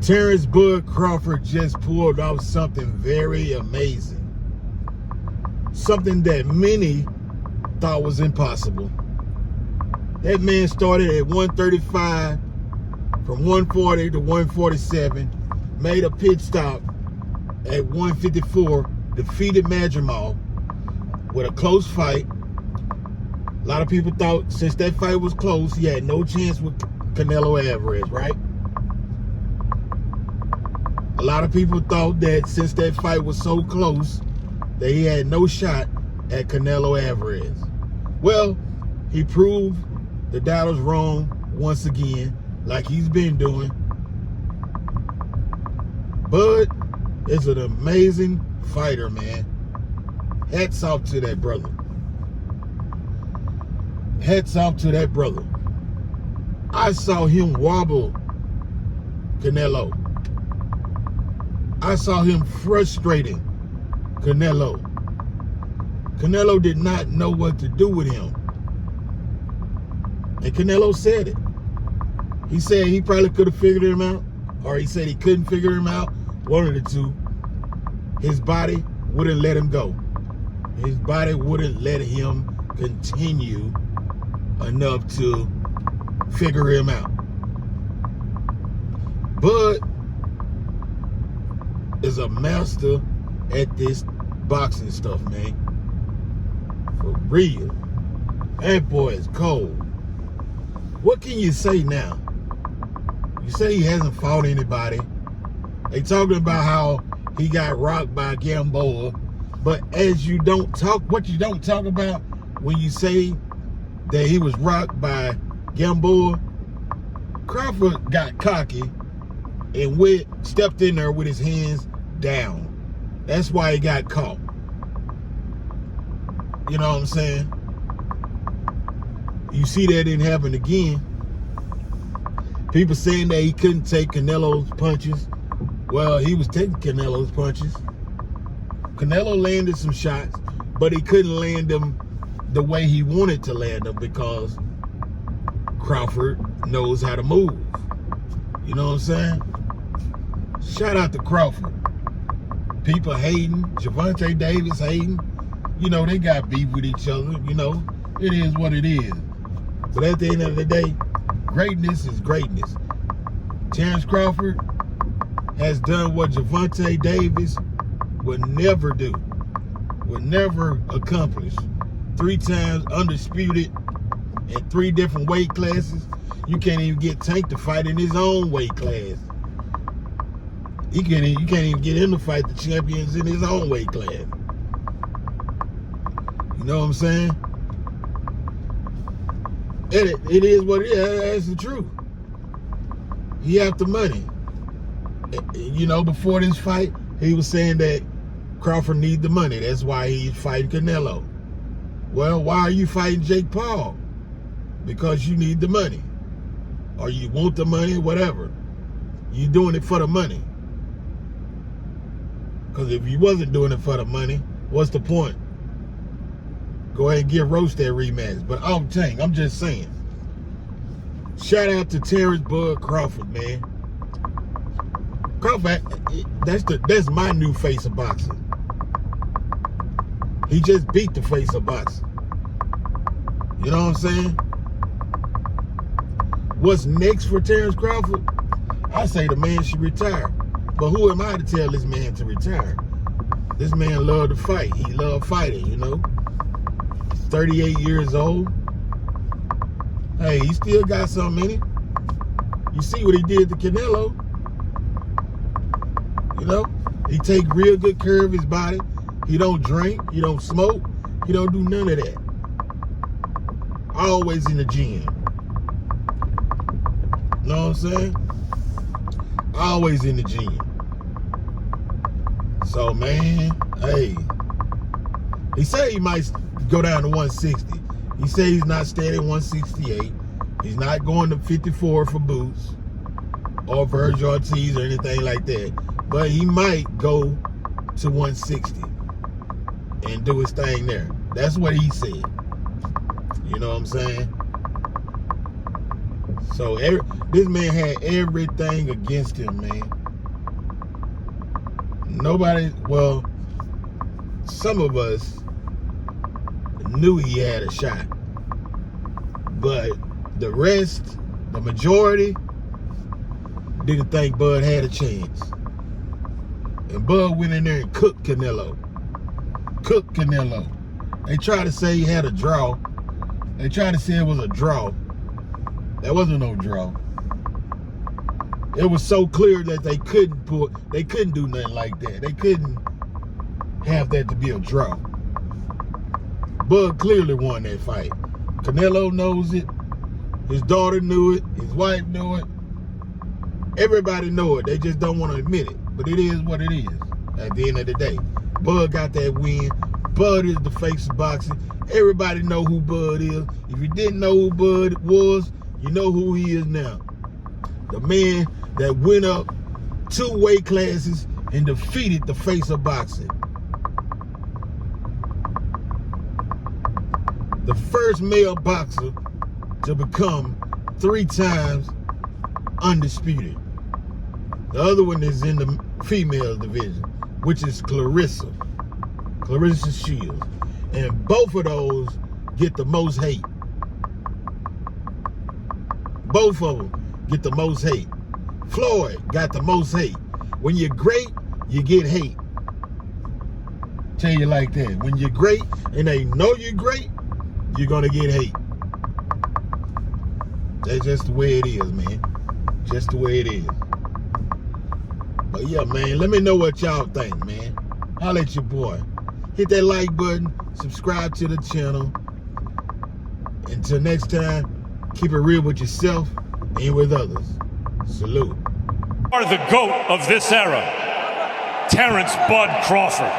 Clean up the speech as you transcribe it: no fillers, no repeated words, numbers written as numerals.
Terence Crawford just pulled off something very amazing. Something that many thought was impossible. That man started at 135, from 140 to 147, made a pit stop at 154, defeated Madrimal with a close fight. A lot of people thought since that fight was close, he had no chance with Canelo Alvarez, right? A lot of people thought that since that fight was so close, that he had no shot at Canelo Alvarez. Well, he proved the doubters wrong once again, like he's been doing. Bud is an amazing fighter, man. Hats off to that brother. Hats off to that brother. I saw him wobble Canelo. I saw him frustrating Canelo. Canelo did not know what to do with him. And Canelo said it. He said he probably could have figured him out, or he said he couldn't figure him out. One of the two. His body wouldn't let him go. His body wouldn't let him continue enough to figure him out. Bud is a master at this boxing stuff, man. For real. That boy is cold. What can you say now? You say he hasn't fought anybody. They talking about how he got rocked by Gamboa. But as you don't talk, what you don't talk about when you say that he was rocked by Gamboa, Crawford got cocky and stepped in there with his hands down. That's why he got caught. You know what I'm saying? You see that didn't happen again. People saying that he couldn't take Canelo's punches. Well, he was taking Canelo's punches. Canelo landed some shots, but he couldn't land them the way he wanted to land them because Crawford knows how to move. You know what I'm saying? Shout out to Crawford. People hating, Gervonta Davis hating. You know, they got beef with each other. You know, it is what it is. But at the end of the day, greatness is greatness. Terence Crawford has done what Gervonta Davis would never do, would never accomplish. 3 times undisputed in 3 different weight classes. You can't even get Tank to fight in his own weight class. You can't even get him to fight the champions in his own weight class. You know what I'm saying? It is what it is. That's the truth. He after money. You know, before this fight, he was saying that Crawford needs the money. That's why he's fighting Canelo. Well, why are you fighting Jake Paul? Because you need the money. Or you want the money, whatever. You're doing it for the money. Because if you wasn't doing it for the money, what's the point? Go ahead and get roast that rematch. But I'm just saying. Shout out to Terence Crawford, man. Crawford, that's my new face of boxing. He just beat the face of boxing. You know what I'm saying? What's next for Terence Crawford? I say the man should retire. But who am I to tell this man to retire? This man loved to fight. He loved fighting, you know. 38 years old. Hey, he still got something in it. You see what he did to Canelo. You know, he take real good care of his body. He don't drink. He don't smoke. He don't do none of that. Always in the gym. You know what I'm saying? Always in the gym. So, man, hey. He said he might go down to 160. He said he's not staying at 168. He's not going to 54 for Boots or Virgil Ortiz or anything like that. But he might go to 160 and do his thing there. That's what he said. You know what I'm saying? So this man had everything against him, man. Nobody, well, some of us knew he had a shot, but the rest, the majority, didn't think Bud had a chance. And Bud went in there and cooked Canelo. They tried to say he had a draw. They tried to say it was a draw. There wasn't no draw. It was so clear that they couldn't do nothing like that. They couldn't have that to be a draw. Bud clearly won that fight. Canelo knows it. His daughter knew it. His wife knew it. Everybody know it. They just don't want to admit it. But it is what it is at the end of the day. Bud got that win. Bud is the face of boxing. Everybody know who Bud is. If you didn't know who Bud was, you know who he is now. The man that went up 2 weight classes and defeated the face of boxing. The first male boxer to become 3 times undisputed. The other one is in the female division, which is Clarissa Shields. And both of those get the most hate. Both of them get the most hate. Floyd got the most hate. When you're great, you get hate. Tell you like that. When you're great and they know you're great, you're gonna get hate. That's just the way it is, man. Just the way it is. But yeah, man, let me know what y'all think, man. Holla at your boy. Hit that like button, subscribe to the channel. Until next time, keep it real with yourself and with others. Salute. Are the GOAT of this era, Terence Bud Crawford.